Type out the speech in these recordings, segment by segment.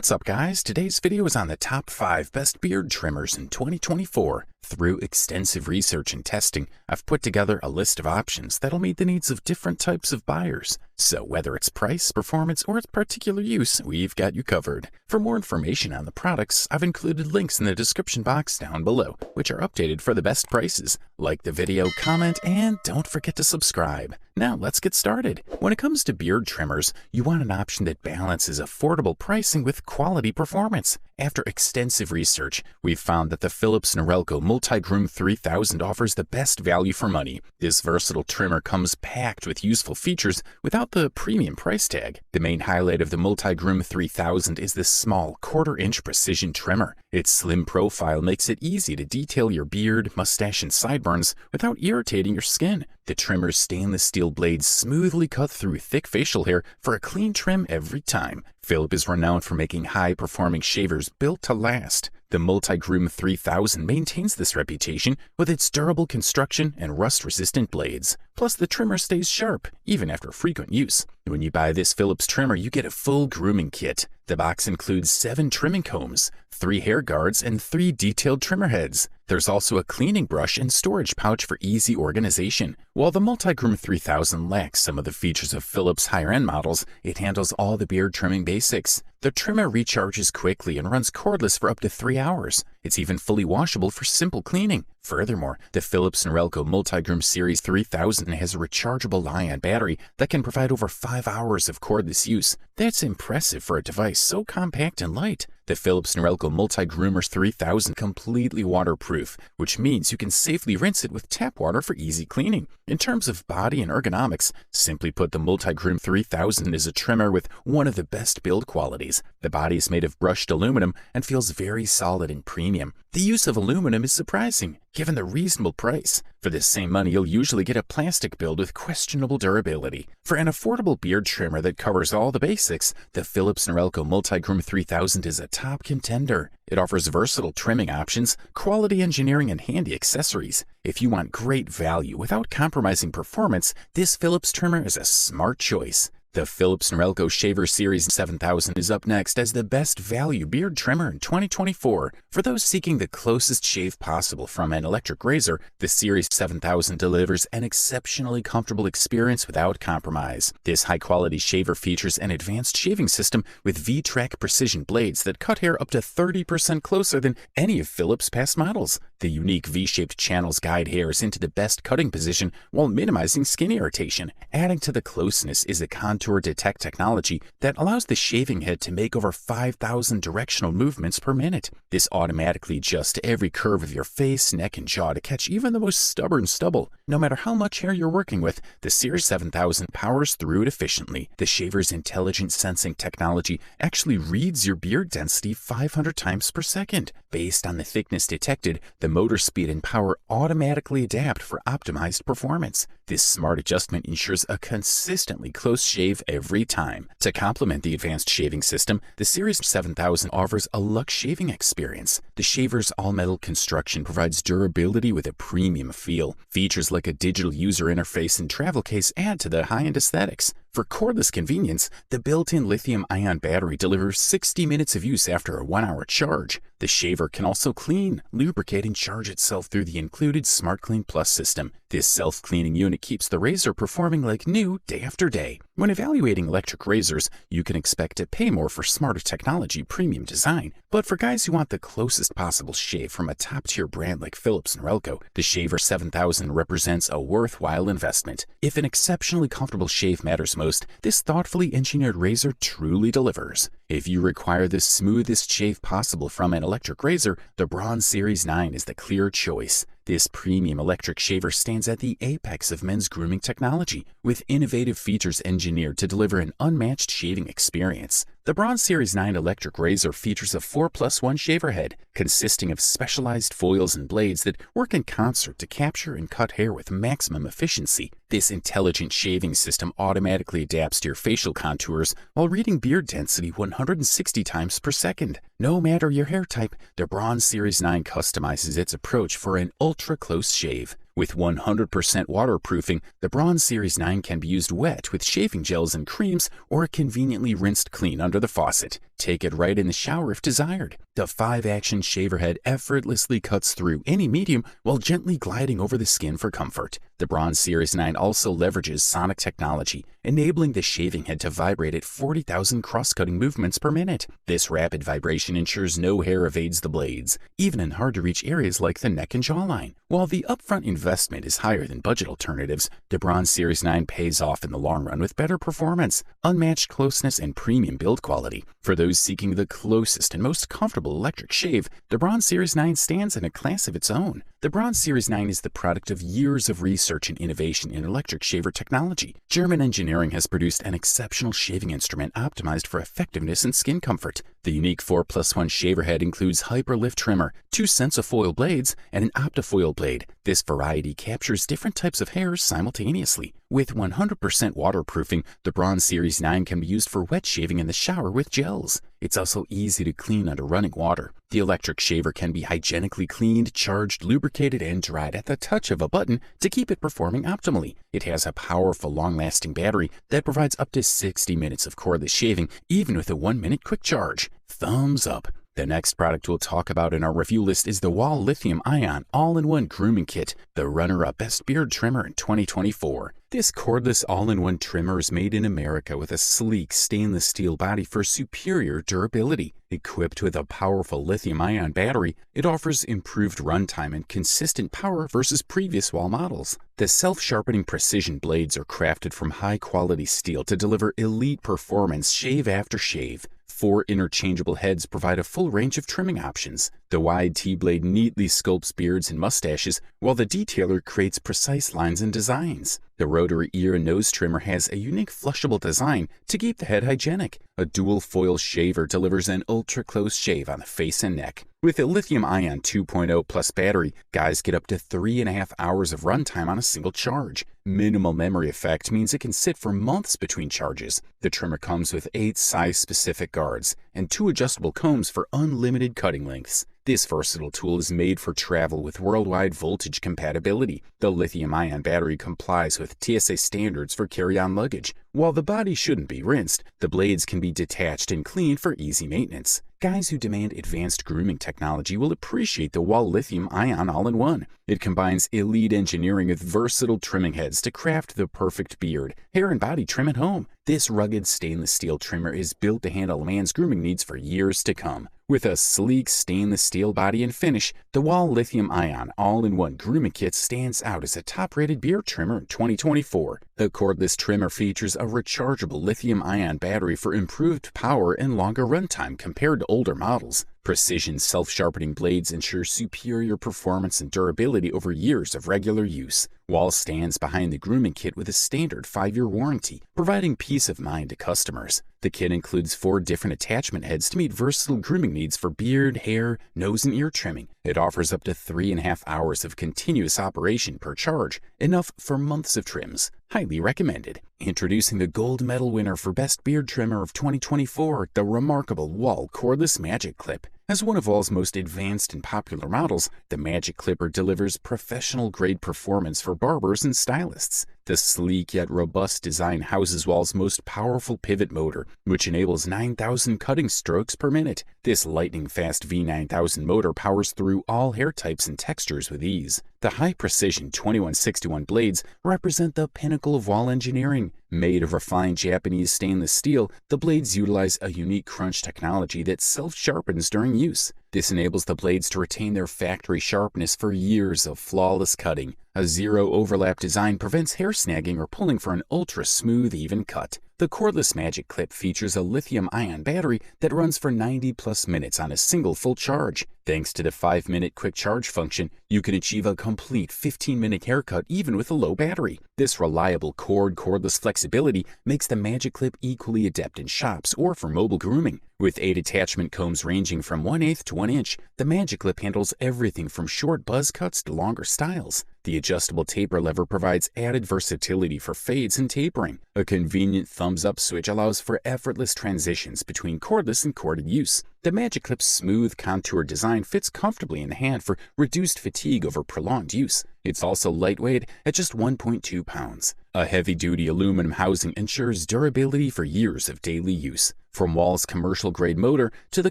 What's up, guys? Today's video is on the top 5 best beard trimmers in 2024. Through extensive research and testing, I've put together a list of options that'll meet the needs of different types of buyers. So whether it's price, performance, or its particular use, we've got you covered. For more information on the products, I've included links in the description box down below, which are updated for the best prices. Like the video, comment, and don't forget to subscribe. Now let's get started. When it comes to beard trimmers, you want an option that balances affordable pricing with quality performance. After extensive research, we've found that the Philips Norelco Multi-Groom 3000 offers the best value for money. This versatile trimmer comes packed with useful features without the premium price tag. The main highlight of the Multi-Groom 3000 is this small quarter-inch precision trimmer. Its slim profile makes it easy to detail your beard, mustache, and sideburns without irritating your skin. The trimmer's stainless steel blades smoothly cut through thick facial hair for a clean trim every time. Philips is renowned for making high-performing shavers built to last. The Multi-Groom 3000 maintains this reputation with its durable construction and rust-resistant blades. Plus, the trimmer stays sharp, even after frequent use. When you buy this Philips trimmer, you get a full grooming kit. The box includes 7 trimming combs, 3 hair guards, and 3 detailed trimmer heads. There's also a cleaning brush and storage pouch for easy organization. While the Multi-Groom 3000 lacks some of the features of Philips' higher-end models, it handles all the beard trimming basics. The trimmer recharges quickly and runs cordless for up to 3 hours. It's even fully washable for simple cleaning. Furthermore, the Philips Norelco Multi-Groom Series 3000 has a rechargeable Li-ion battery that can provide over 5 hours of cordless use. That's impressive for a device so compact and light. The Philips Norelco Multi-Groomer 3000 completely waterproof, which means you can safely rinse it with tap water for easy cleaning. In terms of body and ergonomics, simply put, the Multi-Groom 3000 is a trimmer with one of the best build qualities. The body is made of brushed aluminum and feels very solid and premium. The use of aluminum is surprising, given the reasonable price. For the same money, you'll usually get a plastic build with questionable durability. For an affordable beard trimmer that covers all the basics, the Philips Norelco Multi-Groom 3000 is a top contender. It offers versatile trimming options, quality engineering, and handy accessories. If you want great value without compromising performance, this Philips trimmer is a smart choice. The Philips Norelco Shaver Series 7000 is up next as the best value beard trimmer in 2024. For those seeking the closest shave possible from an electric razor, the Series 7000 delivers an exceptionally comfortable experience without compromise. This high-quality shaver features an advanced shaving system with V-Track precision blades that cut hair up to 30% closer than any of Philips' past models. The unique V-shaped channels guide hairs into the best cutting position while minimizing skin irritation. Adding to the closeness is a contour detect technology that allows the shaving head to make over 5,000 directional movements per minute. This automatically adjusts to every curve of your face, neck, and jaw to catch even the most stubborn stubble. No matter how much hair you're working with, the Series 7000 powers through it efficiently. The shaver's intelligent sensing technology actually reads your beard density 500 times per second. Based on the thickness detected, the motor speed and power automatically adapt for optimized performance. This smart adjustment ensures a consistently close shave every time. To complement the advanced shaving system, the Series 7000 offers a luxe shaving experience. The shaver's all-metal construction provides durability with a premium feel. Features like a digital user interface and travel case add to the high-end aesthetics. For cordless convenience, the built-in lithium-ion battery delivers 60 minutes of use after a 1-hour charge. The shaver can also clean, lubricate, and charge itself through the included Smart Clean Plus system. This self-cleaning unit keeps the razor performing like new day after day. When evaluating electric razors, you can expect to pay more for smarter technology, premium design. But for guys who want the closest possible shave from a top-tier brand like Philips Norelco, the Shaver 7000 represents a worthwhile investment. If an exceptionally comfortable shave matters most, this thoughtfully engineered razor truly delivers. If you require the smoothest shave possible from an electric razor, the Braun Series 9 is the clear choice. This premium electric shaver stands at the apex of men's grooming technology, with innovative features engineered to deliver an unmatched shaving experience. The Braun Series 9 electric razor features a 4+1 shaver head, consisting of specialized foils and blades that work in concert to capture and cut hair with maximum efficiency. This intelligent shaving system automatically adapts to your facial contours while reading beard density 160 times per second. No matter your hair type, the Braun Series 9 customizes its approach for an ultra-close shave. With 100% waterproofing, the Braun Series 9 can be used wet with shaving gels and creams or conveniently rinsed clean under the faucet. Take it right in the shower if desired. The 5-action shaver head effortlessly cuts through any medium while gently gliding over the skin for comfort. The Braun Series 9 also leverages sonic technology, enabling the shaving head to vibrate at 40,000 cross-cutting movements per minute. This rapid vibration ensures no hair evades the blades, even in hard-to-reach areas like the neck and jawline. While the upfront investment is higher than budget alternatives, the Braun Series 9 pays off in the long run with better performance, unmatched closeness, and premium build quality. For those seeking the closest and most comfortable electric shave, the Braun Series 9 stands in a class of its own. The Braun Series 9 is the product of years of research and innovation in electric shaver technology. German engineering has produced an exceptional shaving instrument optimized for effectiveness and skin comfort. The unique 4+1 shaver head includes Hyperlift trimmer, 2 Sensafoil blades, and an Optifoil blade. This variety captures different types of hairs simultaneously. With 100% waterproofing, the Braun Series 9 can be used for wet shaving in the shower with gels. It's also easy to clean under running water. The electric shaver can be hygienically cleaned, charged, lubricated, and dried at the touch of a button to keep it performing optimally. It has a powerful, long-lasting battery that provides up to 60 minutes of cordless shaving, even with a 1-minute quick charge. Thumbs up. The next product we'll talk about in our review list is the Wahl Lithium-Ion All-in-One Grooming Kit, the runner-up Best Beard Trimmer in 2024. This cordless all-in-one trimmer is made in America with a sleek stainless steel body for superior durability. Equipped with a powerful lithium-ion battery, it offers improved runtime and consistent power versus previous Wahl models. The self-sharpening precision blades are crafted from high-quality steel to deliver elite performance shave after shave. 4 interchangeable heads provide a full range of trimming options. The wide T-blade neatly sculpts beards and mustaches, while the detailer creates precise lines and designs. The rotary ear and nose trimmer has a unique flushable design to keep the head hygienic. A dual foil shaver delivers an ultra-close shave on the face and neck. With a lithium-ion 2.0 plus battery, guys get up to 3.5 hours of runtime on a single charge. Minimal memory effect means it can sit for months between charges. The trimmer comes with 8 size-specific guards and 2 adjustable combs for unlimited cutting lengths. This versatile tool is made for travel with worldwide voltage compatibility. The lithium-ion battery complies with TSA standards for carry-on luggage. While the body shouldn't be rinsed, the blades can be detached and cleaned for easy maintenance. Guys who demand advanced grooming technology will appreciate the Wahl Lithium-Ion All-in-One. It combines elite engineering with versatile trimming heads to craft the perfect beard, hair, and body trim at home. This rugged stainless steel trimmer is built to handle a man's grooming needs for years to come. With a sleek stainless steel body and finish, the Wahl Lithium-Ion All-in-One Grooming Kit stands out as a top-rated beard trimmer in 2024. The cordless trimmer features a rechargeable lithium-ion battery for improved power and longer runtime compared to older models. Precision self-sharpening blades ensure superior performance and durability over years of regular use. Wahl stands behind the grooming kit with a standard 5-year warranty, providing peace of mind to customers. The kit includes 4 different attachment heads to meet versatile grooming needs for beard, hair, nose, and ear trimming. It offers up to 3.5 hours of continuous operation per charge, enough for months of trims. Highly recommended. Introducing the gold medal winner for Best Beard Trimmer of 2024, the remarkable Wahl Cordless Magic Clip. As one of Wahl's most advanced and popular models, the Magic Clipper delivers professional-grade performance for barbers and stylists. The sleek yet robust design houses Wahl's most powerful pivot motor, which enables 9,000 cutting strokes per minute. This lightning-fast V9000 motor powers through all hair types and textures with ease. The high-precision 2161 blades represent the pinnacle of Wahl engineering. Made of refined Japanese stainless steel, the blades utilize a unique crunch technology that self-sharpens during use. This enables the blades to retain their factory sharpness for years of flawless cutting. A zero-overlap design prevents hair snagging or pulling for an ultra-smooth, even cut. The cordless Magic Clip features a lithium-ion battery that runs for 90+ minutes on a single full charge. Thanks to the 5-minute quick charge function, you can achieve a complete 15-minute haircut even with a low battery. This reliable cordless flexibility makes the Magic Clip equally adept in shops or for mobile grooming. With 8 attachment combs ranging from 1/8 to 1 inch, the Magic Clip handles everything from short buzz cuts to longer styles. The adjustable taper lever provides added versatility for fades and tapering. A convenient thumbs-up switch allows for effortless transitions between cordless and corded use. The Magic Clip's smooth, contoured design fits comfortably in the hand for reduced fatigue over prolonged use. It's also lightweight at just 1.2 pounds. A heavy-duty aluminum housing ensures durability for years of daily use. From Wahl's commercial-grade motor to the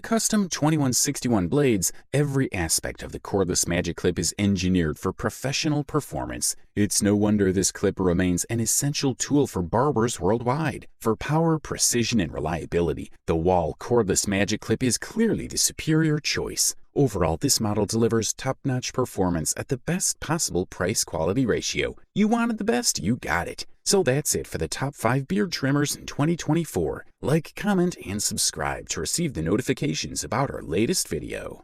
custom 2161 blades, every aspect of the cordless Magic Clip is engineered for professional performance. It's no wonder this clip remains an essential tool for barbers worldwide. For power, precision, and reliability, the Wahl cordless Magic Clip is clearly the superior choice. Overall, this model delivers top-notch performance at the best possible price-quality ratio. You wanted the best, you got it. So that's it for the top 5 beard trimmers in 2024. Like, comment, and subscribe to receive the notifications about our latest video.